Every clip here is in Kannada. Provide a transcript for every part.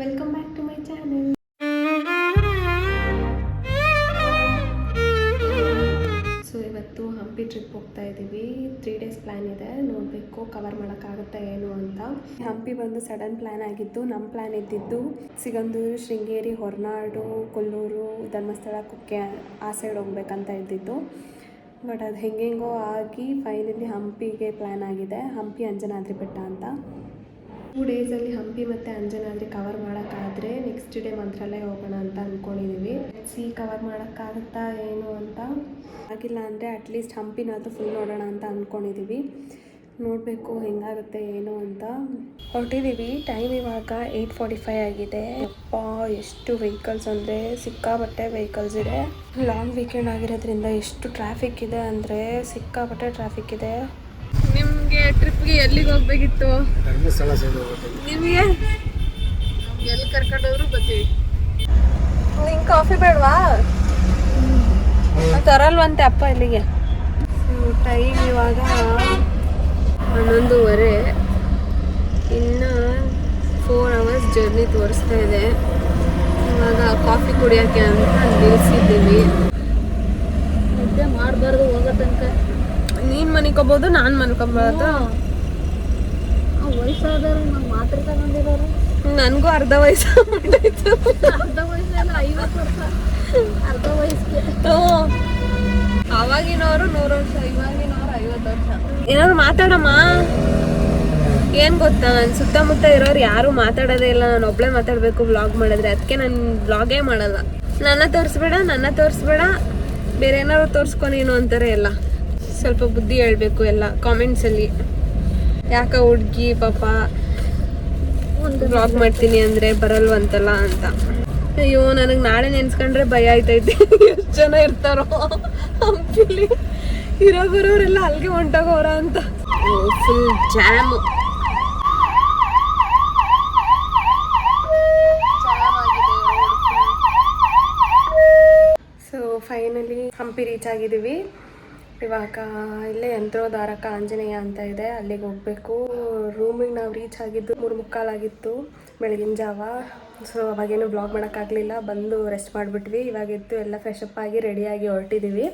Welcome back to my channel. So ಇವತ್ತು ಹಂಪಿ ಟ್ರಿಪ್ ಹೋಗ್ತಾ ಇದ್ದೀವಿ. 3 ಡೇಸ್ ಪ್ಲ್ಯಾನ್ ಇದೆ, ನೋಡಬೇಕು ಕವರ್ ಮಾಡೋಕ್ಕಾಗುತ್ತಾ ಏನು ಅಂತ. ಹಂಪಿ ಬಂದು ಸಡನ್ ಪ್ಲ್ಯಾನ್ ಆಗಿದ್ದು. ನಮ್ಮ ಪ್ಲ್ಯಾನ್ ಇದ್ದಿದ್ದು ಸಿಗಂದೂರು, ಶೃಂಗೇರಿ, ಹೊರನಾಡು, ಕೊಲ್ಲೂರು, ಧರ್ಮಸ್ಥಳ, ಕುಕ್ಕೆ ಆ ಸೈಡ್ ಹೋಗ್ಬೇಕಂತ ಇದ್ದಿದ್ದು. ಬಟ್ ಅದು ಹೆಂಗೆಂಗೋ ಆಗಿ ಫೈನಲಿ ಹಂಪಿಗೆ ಪ್ಲ್ಯಾನ್ ಆಗಿದೆ. ಹಂಪಿ ಅಂಜನಾದ್ರಿ ಬೆಟ್ಟ ಅಂತ. 2 ಡೇಸಲ್ಲಿ ಹಂಪಿ ಮತ್ತು ಅಂಜನಾದ್ರಿ ಕವರ್ ಮಾಡೋಕ್ಕಾದರೆ ನೆಕ್ಸ್ಟ್ ಡೇ ಮಂತ್ರಾಲಯ ಹೋಗೋಣ ಅಂತ ಅಂದ್ಕೊಂಡಿದ್ದೀವಿ. ಕವರ್ ಮಾಡೋಕ್ಕಾಗುತ್ತಾ ಏನು ಅಂತ. ಆಗಿಲ್ಲ ಅಂದರೆ ಅಟ್ಲೀಸ್ಟ್ ಹಂಪಿನಾದರೂ ಫುಲ್ ನೋಡೋಣ ಅಂತ ಅಂದ್ಕೊಂಡಿದ್ದೀವಿ. ನೋಡಬೇಕು ಹೆಂಗಾಗುತ್ತೆ ಏನು ಅಂತ. ಹೊರಟಿದ್ದೀವಿ. ಟೈಮ್ ಇವಾಗ 8:45 ಆಗಿದೆ. ಅಪ್ಪ ಎಷ್ಟು ವೆಹಿಕಲ್ಸ್ ಅಂದರೆ ಸಿಕ್ಕಾಪಟ್ಟೆ ವೆಹಿಕಲ್ಸ್ ಇದೆ. ಲಾಂಗ್ ವೀಕೆಂಡ್ ಆಗಿರೋದ್ರಿಂದ ಎಷ್ಟು ಟ್ರಾಫಿಕ್ ಇದೆ ಅಂದರೆ ಸಿಕ್ಕಾಪಟ್ಟೆ ಟ್ರಾಫಿಕ್ ಇದೆ. ನಿಮಗೆ ಟ್ರಿಪ್ಗೆ ಎಲ್ಲಿಗೆ ಹೋಗ್ಬೇಕಿತ್ತು? ಧರ್ಮಸ್ಥಳ ಸೈಡ್ ಹೋಗ್ಬೇಕು. ನಿಮಗೆ ಎಲ್ಲಿ ಕರ್ಕೊಂಡೋದ್ರು ಬರ್ತೀವಿ. ನಿಂಗೆ ಕಾಫಿ ಬೇಡವಾ? ತರಲ್ವಂತೆ ಅಪ್ಪ ಇಲ್ಲಿಗೆ. ಟೈಮ್ ಇವಾಗ 11:15. ಇನ್ನು 4 ಅವರ್ಸ್ ಜರ್ನಿ ತೋರಿಸ್ತಾ ಇದೆ. ಇವಾಗ ಕಾಫಿ ಕುಡಿಯೋಕ್ಕೆ ಅಂತ ನಿಲ್ಲಿಸಿದ್ದೀವಿ. ನಿದ್ದೆ ಮಾಡಬಾರ್ದು ಹೋಗೋ ತನಕ. ನೀನು ಮನಿಕೋಬೋದು, ನಾನು ಮನ್ಕೊಬೋದು. ವಯಸ್ಸಾದವರು ನಾವು ಮಾತ್ರ ತಗೊಂಡಿರೋರು. ನನಗೂ ಅರ್ಧ ವಯಸ್ಸು ಅರ್ಧ ವಯಸ್ಸಲ್ಲ, 50 ವರ್ಷ. ಅರ್ಧ ವಯಸ್ಸಿಗೆ ಅವಾಗಿನವರು 100 ವರ್ಷ, ಇವಾಗಿನವರು 50 ವರ್ಷ. ಏನಾದ್ರು ಮಾತಾಡಮ್ಮ. ಏನು ಗೊತ್ತಾ, ನನ್ನ ಸುತ್ತಮುತ್ತ ಇರೋರು ಯಾರು ಮಾತಾಡೋದೇ ಇಲ್ಲ. ನಾನು ಒಬ್ಬಳೇ ಮಾತಾಡಬೇಕು ವ್ಲಾಗ್ ಮಾಡಿದ್ರೆ. ಅದಕ್ಕೆ ನಾನು ವ್ಲಾಗೇ ಮಾಡಲ್ಲ. ನನ್ನ ತೋರಿಸ್ಬೇಡ, ಬೇರೆ ಏನಾದ್ರು ತೋರಿಸ್ಕೊ ನೀನು ಅಂತಾರೆ ಎಲ್ಲ. ಸ್ವಲ್ಪ ಬುದ್ಧಿ ಹೇಳ್ಬೇಕು ಎಲ್ಲ ಕಾಮೆಂಟ್ಸಲ್ಲಿ. ಯಾಕ ಹುಡುಗಿ ಪಾಪ ಒಂದು ವ್ಲಾಗ್ ಮಾಡ್ತೀನಿ ಅಂದರೆ ಬರಲ್ವಂತಲ್ಲ ಅಂತ. ಅಯ್ಯೋ, ನನಗೆ ನಾಳೆ ನೆನ್ಸ್ಕೊಂಡ್ರೆ ಭಯ ಆಯ್ತೈತೆ. ಎಷ್ಟು ಜನ ಇರ್ತಾರೋ ಹಂಪಿಲಿ. ಬರೋರೆಲ್ಲ ಅಲ್ಲಿಗೆ ಹೊಂಟೋಗೋರ ಅಂತ. Full jam. So finally Hampi reach ಆಗಿದ್ದೀವಿ. ಇವಾಗ ಇಲ್ಲೇ ಯಂತ್ರೋದ್ಧಾರಕ ಆಂಜನೇಯ ಅಂತ ಇದೆ, ಅಲ್ಲಿಗೆ ಹೋಗಬೇಕು. ರೂಮಿಗೆ ನಾವು ರೀಚ್ ಆಗಿದ್ದು 3:45 ಆಗಿತ್ತು ಬೆಳಗಿನ ಜಾವ. ಸೊ ಅವಾಗೇನು ಬ್ಲಾಗ್ ಮಾಡೋಕ್ಕಾಗಲಿಲ್ಲ. ಬಂದು ರೆಸ್ಟ್ ಮಾಡಿಬಿಟ್ವಿ. ಇವಾಗಿತ್ತು ಎಲ್ಲ ಫ್ರೆಶಪ್ ಆಗಿ ರೆಡಿಯಾಗಿ ಹೊರಟಿದ್ದೀವಿ.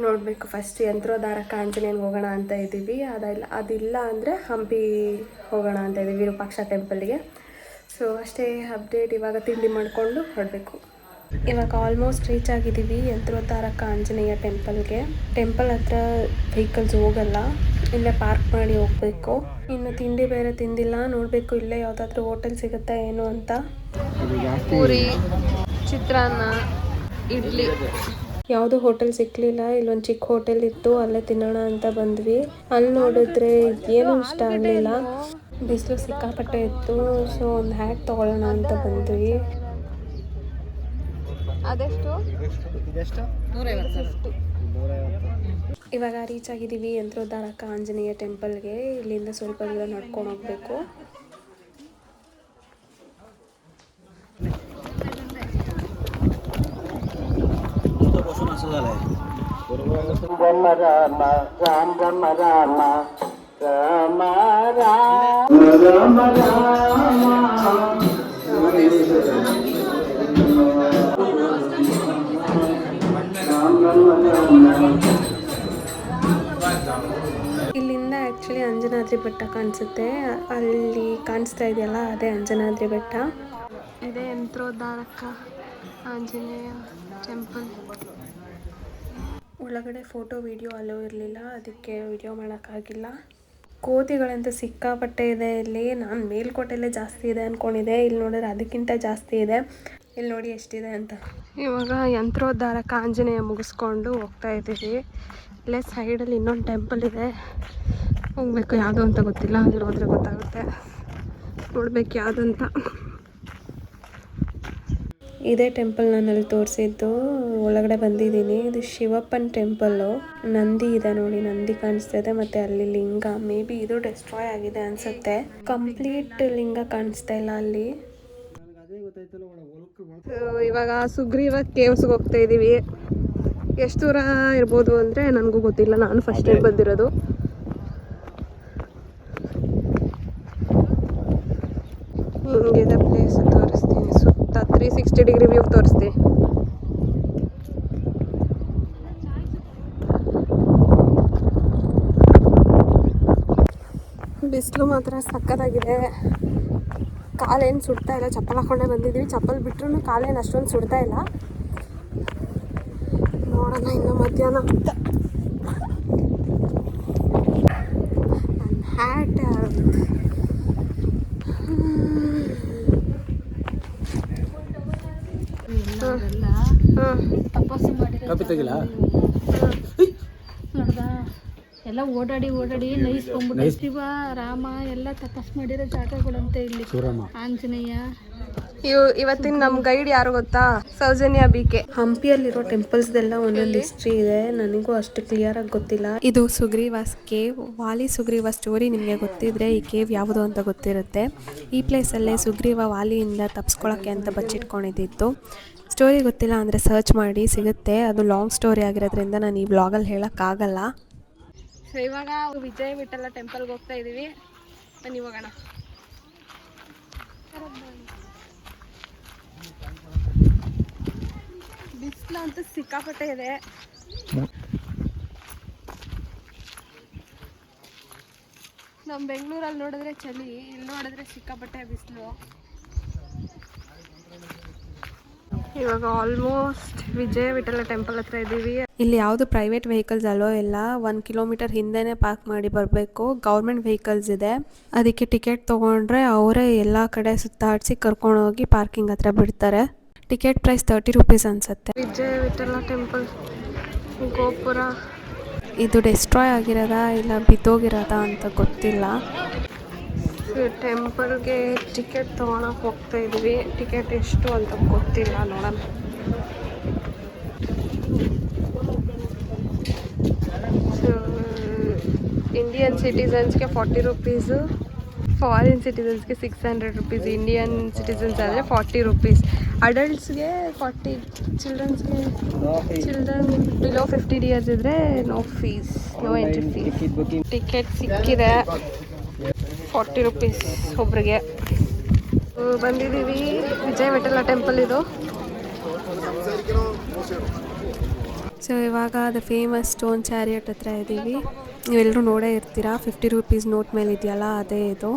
ನೋಡಬೇಕು ಫಸ್ಟ್ ಯಂತ್ರೋದ್ಧಾರಕ ಆಂಜನೇಯನಿಗೆ ಹೋಗೋಣ ಅಂತ ಇದ್ದೀವಿ. ಅದಿಲ್ಲ ಅಂದರೆ ಹಂಪಿ ಹೋಗೋಣ ಅಂತ ಇದ್ದೀವಿ, ವಿರೂಪಾಕ್ಷ ಟೆಂಪಲ್ಗೆ. ಸೊ ಅಷ್ಟೇ ಅಪ್ಡೇಟ್. ಇವಾಗ ತಿಂಡಿ ಮಾಡಿಕೊಂಡು ಹೊರಡಬೇಕು. ಇವಾಗ ಆಲ್ಮೋಸ್ಟ್ ರೀಚ್ ಆಗಿದ್ದೀವಿ ಯಂತ್ರೋದ್ಧಾರಕ ಆಂಜನೇಯ ಟೆಂಪಲ್ಗೆ. ಟೆಂಪಲ್ ಹತ್ರ ವೆಹಿಕಲ್ಸ್ ಹೋಗಲ್ಲ, ಇಲ್ಲೇ ಪಾರ್ಕ್ ಮಾಡಿ ಹೋಗಬೇಕು. ಇನ್ನು ತಿಂಡಿ ಬೇರೆ ತಿಂದಿಲ್ಲ, ನೋಡಬೇಕು ಇಲ್ಲೇ ಯಾವುದಾದ್ರೂ ಹೋಟೆಲ್ ಸಿಗುತ್ತಾ ಏನು ಅಂತ. ಪೂರಿ, ಚಿತ್ರಾನ್ನ, ಇಡ್ಲಿ. ಯಾವುದೂ ಹೋಟೆಲ್ ಸಿಕ್ಕಲಿಲ್ಲ. ಇಲ್ಲೊಂದು ಚಿಕ್ಕ ಹೋಟೆಲ್ ಇತ್ತು, ಅಲ್ಲೇ ತಿನ್ನೋಣ ಅಂತ ಬಂದ್ವಿ. ಅಲ್ಲಿ ನೋಡಿದ್ರೆ ಏನೂ ಇಷ್ಟ ಆಗಲಿಲ್ಲ. ಬಿಸಿಲು ಸಿಕ್ಕಾಪಟ್ಟೆ ಇತ್ತು. ಸೊ ಒಂದು ಹ್ಯಾಟ್ ತೊಗೊಳ್ಳೋಣ ಅಂತ ಬಂದ್ವಿ. ಅದೆಷ್ಟು? 150. ಇವಾಗ ರೀಚ್ ಆಗಿದ್ದೀವಿ ಯಂತ್ರೋದ್ಧಾರಕ ಆಂಜನೇಯ ಟೆಂಪಲ್ಗೆ. ಇಲ್ಲಿಂದ ಸ್ವಲ್ಪ ದೂರ ನಡ್ಕೊಂಡು ಹೋಗಬೇಕು. ಇಲ್ಲಿಂದ ಆ್ಯಕ್ಚುಲಿ ಅಂಜನಾದ್ರಿ ಬೆಟ್ಟ ಕಾಣಿಸುತ್ತೆ. ಅಲ್ಲಿ ಕಾಣಿಸ್ತಾ ಇದೆಯಲ್ಲ ಅದೇ ಅಂಜನಾದ್ರಿ ಬೆಟ್ಟ. ಇದೇ ಯಂತ್ರೋದ್ಧಾರಕ ಆಂಜನೇಯ ಟೆಂಪಲ್. ಒಳಗಡೆ ಫೋಟೋ ವಿಡಿಯೋ ಅಲೋ ಇರಲಿಲ್ಲ, ಅದಕ್ಕೆ ವಿಡಿಯೋ ಮಾಡೋಕ್ಕಾಗಿಲ್ಲ. ಕೋತಿಗಳಂತೂ ಸಿಕ್ಕಾಪಟ್ಟೆ ಇದೆ ಇಲ್ಲಿ. ನಾನು ಮೇಲ್ಕೋಟೆಲ್ಲೇ ಜಾಸ್ತಿ ಇದೆ ಅಂದ್ಕೊಂಡಿದ್ದೆ, ಇಲ್ಲಿ ನೋಡಿದ್ರೆ ಅದಕ್ಕಿಂತ ಜಾಸ್ತಿ ಇದೆ. ಇಲ್ಲಿ ನೋಡಿ ಎಷ್ಟಿದೆ ಅಂತ. ಇವಾಗ ಯಂತ್ರೋದ್ಧಾರಕ ಆಂಜನೇಯ ಮುಗಿಸ್ಕೊಂಡು ಹೋಗ್ತಾ ಇದ್ದೀವಿ. ಇಲ್ಲೇ ಸೈಡಲ್ಲಿ ಇನ್ನೊಂದು ಟೆಂಪಲ್ ಇದೆ, ಹೋಗಬೇಕು. ಯಾವುದು ಅಂತ ಗೊತ್ತಿಲ್ಲ, ಅಲ್ಲಿ ಹೋದರೆ ಗೊತ್ತಾಗುತ್ತೆ. ನೋಡ್ಬೇಕು ಯಾವುದು ಅಂತ. ಇದೇ ಟೆಂಪಲ್ ನಾನು ಅಲ್ಲಿ ತೋರಿಸಿದ್ದು. ಒಳಗಡೆ ಬಂದಿದ್ದೀನಿ. ಇದು ಶಿವಪ್ಪನ ಟೆಂಪಲ್ಲು. ನಂದಿ ಇದೆ ನೋಡಿ, ನಂದಿ ಕಾಣಿಸ್ತಾ ಇದೆ. ಮತ್ತು ಅಲ್ಲಿ ಲಿಂಗ, ಮೇ ಬಿ ಇದು ಡೆಸ್ಟ್ರಾಯ್ ಆಗಿದೆ ಅನಿಸುತ್ತೆ. ಕಂಪ್ಲೀಟ್ ಲಿಂಗ ಕಾಣಿಸ್ತಾ ಇಲ್ಲ ಅಲ್ಲಿ. ಇವಾಗ ಸುಗ್ರೀವ ಕೇವ್ಸ್ಗೆ ಹೋಗ್ತಾ ಇದ್ದೀವಿ. ಎಷ್ಟು ದೂರ ಇರ್ಬೋದು ಅಂದರೆ ನನಗೂ ಗೊತ್ತಿಲ್ಲ, ನಾನು ಫಸ್ಟ್ ಟೈಮ್ ಬಂದಿರೋದು. ಹಿಂಗಿದೆ ಪ್ಲೇಸ್. 360 ಡಿಗ್ರಿ ವ್ಯೂ ತೋರಿಸ್ತೀನಿ. ಬಿಸಿಲು ಮಾತ್ರ ಸಕ್ಕತ್ತಾಗಿದೆ. ಕಾಲೇನು ಸುಡ್ತಾ ಇಲ್ಲ, ಚಪ್ಪಲ್ ಹಾಕೊಂಡೇ ಬಂದಿದ್ದೀವಿ. ಚಪ್ಪಲ್ ಬಿಟ್ರೂ ಕಾಲೇನು ಅಷ್ಟೊಂದು ಸುಡ್ತಾ ಇಲ್ಲ. ನೋಡೋಣ ಇನ್ನು ಮಧ್ಯಾಹ್ನ ಅಂತ. ಹ್ಯಾಟ್ ತಪಸ್ಸು ಮಾಡಿರೋದ ಎಲ್ಲ ಓಡಾಡಿ ನೈಸ್ಕೊಂಡ್ಬಿಟ್ಟು ಶಿವ ರಾಮ ಎಲ್ಲ ತಪಸ್ ಮಾಡಿರೋ ಜಾಗಗಳಂತೆ ಇಲ್ಲಿ. ಆಂಜನೇಯ. ಇವತ್ತಿನ ನಮ್ಮ ಗೈಡ್ ಯಾರು ಗೊತ್ತಾ? ಸೌಜನ್ಯ ಬಿಕೆ. ಹಂಪಿಯಲ್ಲಿರೋ ಟೆಂಪಲ್ಸ್ದೆಲ್ಲ ಒಂದೊಂದು ಹಿಸ್ಟ್ರಿ ಇದೆ, ನನಗೂ ಅಷ್ಟು ಕ್ಲಿಯರ್ ಆಗಿ ಗೊತ್ತಿಲ್ಲ. ಇದು ಸುಗ್ರೀವಾಸ್ ಕೇವ್. ವಾಲಿ ಸುಗ್ರೀವ ಸ್ಟೋರಿ ನಿಮಗೆ ಗೊತ್ತಿದ್ರೆ ಈ ಕೇವ್ ಯಾವುದು ಅಂತ ಗೊತ್ತಿರುತ್ತೆ. ಈ ಪ್ಲೇಸಲ್ಲೇ ಸುಗ್ರೀವ ವಾಲಿಯಿಂದ ತಪ್ಸ್ಕೊಳ್ಳೋಕ್ಕೆ ಅಂತ ಬಚ್ಚಿಟ್ಕೊಂಡಿದ್ದು. ಸ್ಟೋರಿ ಗೊತ್ತಿಲ್ಲ ಅಂದರೆ ಸರ್ಚ್ ಮಾಡಿ ಸಿಗುತ್ತೆ. ಅದು ಲಾಂಗ್ ಸ್ಟೋರಿ ಆಗಿರೋದ್ರಿಂದ ನಾನು ಈ ಬ್ಲಾಗಲ್ಲಿ ಹೇಳೋಕ್ಕಾಗಲ್ಲ. ಸೊ ಇವಾಗ ವಿಜಯ ವಿಠಲ ಟೆಂಪಲ್ಗೆ ಹೋಗ್ತಾ ಇದ್ದೀವಿ. ಬನ್ನಿ ಹೋಗೋಣ. ಬಿಸಿಲು ಅಂತೂ ಸಿಕ್ಕಾಪಟ್ಟೆ ಇದೆ. ನಮ್ಮ ಬೆಂಗಳೂರಲ್ಲಿ ನೋಡಿದ್ರೆ ಚಳಿ, ಇಲ್ಲಿ ನೋಡಿದ್ರೆ ಸಿಕ್ಕಾಪಟ್ಟೆ ಬಿಸಿಲು. ಇವಾಗ ಆಲ್ಮೋಸ್ಟ್ ವಿಜಯ ವಿಠಲ ಟೆಂಪಲ್ ಹತ್ರ ಇದ್ದೀವಿ. ಇಲ್ಲಿ ಯಾವುದು ಪ್ರೈವೇಟ್ ವೆಹಿಕಲ್ಸ್ ಅಲ್ಲೋ ಇಲ್ಲ. 1 ಕಿಲೋಮೀಟರ್ ಹಿಂದೆನೇ ಪಾರ್ಕ್ ಮಾಡಿ ಬರಬೇಕು. ಗೌರ್ಮೆಂಟ್ ವೆಹಿಕಲ್ಸ್ ಇದೆ, ಅದಕ್ಕೆ ಟಿಕೆಟ್ ತೊಗೊಂಡ್ರೆ ಅವರೇ ಎಲ್ಲ ಕಡೆ ಸುತ್ತಾಡಿಸಿ ಕರ್ಕೊಂಡೋಗಿ ಪಾರ್ಕಿಂಗ್ ಹತ್ರ ಬಿಡ್ತಾರೆ. ಟಿಕೆಟ್ ಪ್ರೈಸ್ 30 ರೂಪೀಸ್ ಅನಿಸುತ್ತೆ. ವಿಜಯ ವಿಠಲ ಟೆಂಪಲ್ ಗೋಪುರ ಇದು ಡೆಸ್ಟ್ರಾಯ್ ಆಗಿರೋದಾ ಇಲ್ಲ ಬಿದ್ದೋಗಿರೋದಾ ಅಂತ ಗೊತ್ತಿಲ್ಲ. ಟೆಂಪಲ್ಗೆ ಟಿಕೆಟ್ ತೊಗೊಳಕ್ಕೆ ಹೋಗ್ತಾ ಇದ್ವಿ. ಟಿಕೆಟ್ ಎಷ್ಟು ಅಂತ ಗೊತ್ತಿಲ್ಲ, ನೋಡೋಣ. ಸೊ ಇಂಡಿಯನ್ ಸಿಟಿಸನ್ಸ್ಗೆ 40 ರೂಪೀಸು, ಫಾರಿನ್ ಸಿಟಿಸನ್ಸ್ಗೆ 600 ರೂಪೀಸ್. ಇಂಡಿಯನ್ ಸಿಟಿಸನ್ಸ್ ಆದರೆ 40 ರೂಪೀಸ್. ಅಡಲ್ಟ್ಸ್ಗೆ 40, ಚಿಲ್ಡ್ರನ್ ಬಿಲೋ 15 ಇಯರ್ಸ್ ಇದ್ದರೆ no fees, no entry fees. Ticket ಸಿಕ್ಕಿದೆ 40 ರೂಪೀಸ್ ಒಬ್ರಿಗೆ. ಬಂದಿದ್ದೀವಿ ವಿಜಯ ವಿಠಲ ಟೆಂಪಲ್ ಇದು. ಸೊ ಇವಾಗ ಅದು ಫೇಮಸ್ ಸ್ಟೋನ್ ಚಾರಿಯಟ್ ಹತ್ರ ಇದ್ದೀವಿ. ನೀವೆಲ್ಲರೂ ನೋಡೇ ಇರ್ತೀರಾ, 50 ರೂಪೀಸ್ ನೋಟ್ ಮೇಲೆ ಇದೆಯಲ್ಲ ಅದೇ ಇದು.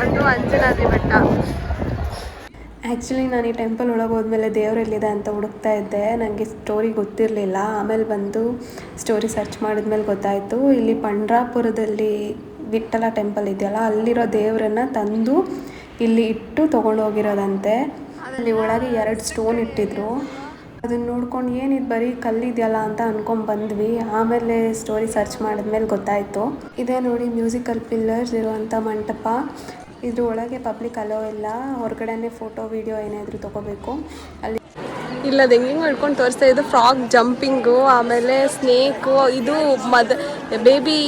ಅದು ಅಂಜನಾದ್ರಿ ಬೆಟ್ಟ. ಆ್ಯಕ್ಚುಲಿ ನಾನು ಈ ಟೆಂಪಲ್ ಒಳಗೆ ಹೋದ್ಮೇಲೆ ದೇವರೆಲ್ಲಿದೆ ಅಂತ ಹುಡುಕ್ತಾ ಇದ್ದೆ. ನನಗೆ ಸ್ಟೋರಿ ಗೊತ್ತಿರಲಿಲ್ಲ. ಆಮೇಲೆ ಬಂದು ಸ್ಟೋರಿ ಸರ್ಚ್ ಮಾಡಿದ್ಮೇಲೆ ಗೊತ್ತಾಯಿತು. ಇಲ್ಲಿ ಪಂಡ್ರಾಪುರದಲ್ಲಿ ವಿಠಲ ಟೆಂಪಲ್ ಇದೆಯಲ್ಲ, ಅಲ್ಲಿರೋ ದೇವರನ್ನು ತಂದು ಇಲ್ಲಿ ಇಟ್ಟು ತೊಗೊಂಡೋಗಿರೋದಂತೆ. ಅಲ್ಲಿ ಒಳಗೆ 2 ಸ್ಟೋನ್ ಇಟ್ಟಿದ್ರು. ಅದನ್ನು ನೋಡ್ಕೊಂಡು ಏನಿದು ಬರೀ ಕಲ್ಲಿದೆಯಲ್ಲ ಅಂತ ಅಂದ್ಕೊಂಡು ಬಂದ್ವಿ. ಆಮೇಲೆ ಸ್ಟೋರಿ ಸರ್ಚ್ ಮಾಡಿದ್ಮೇಲೆ ಗೊತ್ತಾಯಿತು. ಇದೇ ನೋಡಿ ಮ್ಯೂಸಿಕಲ್ ಪಿಲ್ಲರ್ಸ್ ಇರುವಂಥ ಮಂಟಪ. ಇದ್ರ ಒಳಗೆ ಪಬ್ಲಿಕ್ ಅಲೋ ಇಲ್ಲ, ಹೊರಗಡೆನೇ ಫೋಟೋ ವಿಡಿಯೋ ಏನಾದರೂ ತೊಗೋಬೇಕು. ಅಲ್ಲಿ ಇಲ್ಲ ಅದು ಹೆಂಗೆ ಮಾಡ್ಕೊಂಡು ತೋರಿಸ್ತಾ ಇದ್ದು ಫ್ರಾಗ್ ಜಂಪಿಂಗು, ಆಮೇಲೆ ಸ್ನೇಕು, ಇದು ಬೇಬಿ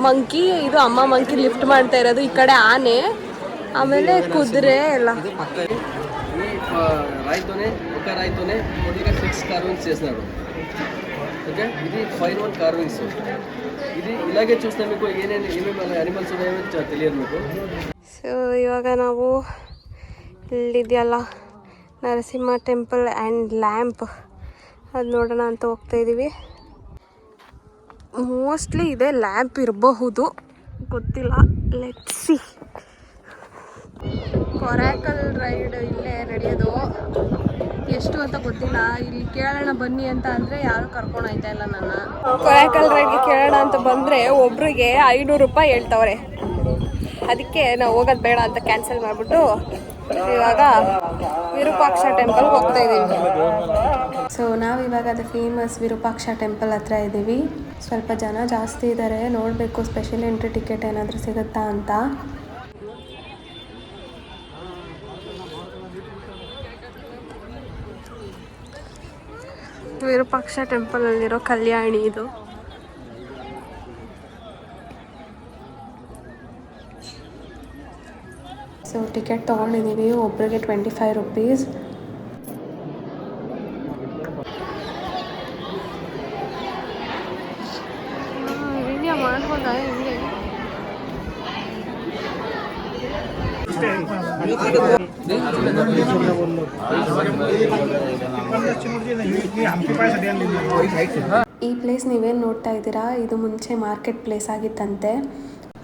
ಮಂಕಿ, ಇದು ಅಮ್ಮ ಮಂಕಿ ಲಿಫ್ಟ್ ಮಾಡ್ತಾ ಇರೋದು. ಈ ಕಡೆ ಆನೆ, ఆమెలే కుదిరే ఎలా రాయితోనే ఒక రాయితోనే టోటల్గా 6 కార్వింగ్స్ చేసినాడు. ఓకే, ఇది 5-1 కార్వింగ్స్. ఇది ఇలాగే చూస్తే మీకు ఏమేమి అనిమల్స్ ఉన్నాయో తెలియదు మీకు. ಸೊ ಇವಾಗ ನಾವು ಇಲ್ಲಿದೆಯಲ್ಲ ನರಸಿಂಹ ಟೆಂಪಲ್ ಆ್ಯಂಡ್ ಲ್ಯಾಂಪ್, ಅದು ನೋಡೋಣ ಅಂತ ಹೋಗ್ತಾ ಇದ್ದೀವಿ. ಮೋಸ್ಟ್ಲಿ ಇದೇ ಲ್ಯಾಂಪ್ ಇರಬಹುದು, ಗೊತ್ತಿಲ್ಲ. Let's see. ಕೊರಾಕಲ್ ರೈಡ್ ಇಲ್ಲೇ ನಡೆಯೋದು, ಎಷ್ಟು ಅಂತ ಗೊತ್ತಿಲ್ಲ. ಇಲ್ಲಿ ಕೇಳೋಣ ಬನ್ನಿ ಅಂತ ಅಂದರೆ ಯಾರು ಕರ್ಕೊಂಡು ಹೋಗ್ತಾ ಇಲ್ಲ ನನ್ನ. ಕೊರಾಕಲ್ ರೈಡ್ಗೆ ಕೇಳೋಣ ಅಂತ ಬಂದರೆ ಒಬ್ರಿಗೆ 500 ರೂಪಾಯಿ ಹೇಳ್ತವ್ರೆ. ಅದಕ್ಕೆ ನಾವು ಹೋಗೋದು ಬೇಡ ಅಂತ ಕ್ಯಾನ್ಸಲ್ ಮಾಡಿಬಿಟ್ಟು ಇವಾಗ ವಿರೂಪಾಕ್ಷ ಟೆಂಪಲ್ಗೆ ಹೋಗ್ತಾ ಇದ್ದೀವಿ. ಸೊ ನಾವಿವಾಗ ಅದು ಫೇಮಸ್ ವಿರೂಪಾಕ್ಷ ಟೆಂಪಲ್ ಹತ್ರ ಇದ್ದೀವಿ. ಸ್ವಲ್ಪ ಜನ ಜಾಸ್ತಿ ಇದ್ದಾರೆ, ನೋಡಬೇಕು ಸ್ಪೆಷಲ್ ಎಂಟ್ರಿ ಟಿಕೆಟ್ ಏನಾದರೂ ಸಿಗುತ್ತಾ ಅಂತ. ವಿರೂಪಾಕ್ಷ ಟೆಂಪಲಲ್ಲಿರೋ ಕಲ್ಯಾಣಿ ಇದು. ಸೊ ಟಿಕೆಟ್ ತೊಗೊಂಡಿದ್ದೀವಿ, ಒಬ್ಬರಿಗೆ 25 ರೂಪೀಸ್. ವಿಡಿಯೋ ಮಾಡ್ಬೋದಾ ಹಿಂಗೆ? ಈ ಪ್ಲೇಸ್ ನೀವೇನು ನೋಡ್ತಾ ಇದ್ದೀರಾ, ಇದು ಮುಂಚೆ ಮಾರ್ಕೆಟ್ ಪ್ಲೇಸ್ ಆಗಿತ್ತಂತೆ.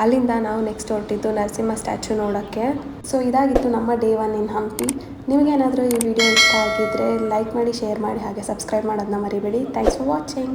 ಅಲ್ಲಿಂದ ನಾವು ನೆಕ್ಸ್ಟ್ ಹೊರಟಿದ್ದು ನರಸಿಂಹ ಸ್ಟ್ಯಾಚು ನೋಡೋಕ್ಕೆ. ಸೊ ಇದಾಗಿತ್ತು ನಮ್ಮ ಡೇ 1 ಇನ್ ಹಂಪಿ. ನಿಮಗೇನಾದರೂ ಈ ವಿಡಿಯೋ ಇಷ್ಟ ಆಗಿದ್ದರೆ ಲೈಕ್ ಮಾಡಿ, ಶೇರ್ ಮಾಡಿ, ಹಾಗೆ ಸಬ್ಸ್ಕ್ರೈಬ್ ಮಾಡೋದನ್ನ ಮರಿಬೇಡಿ. Thanks for watching.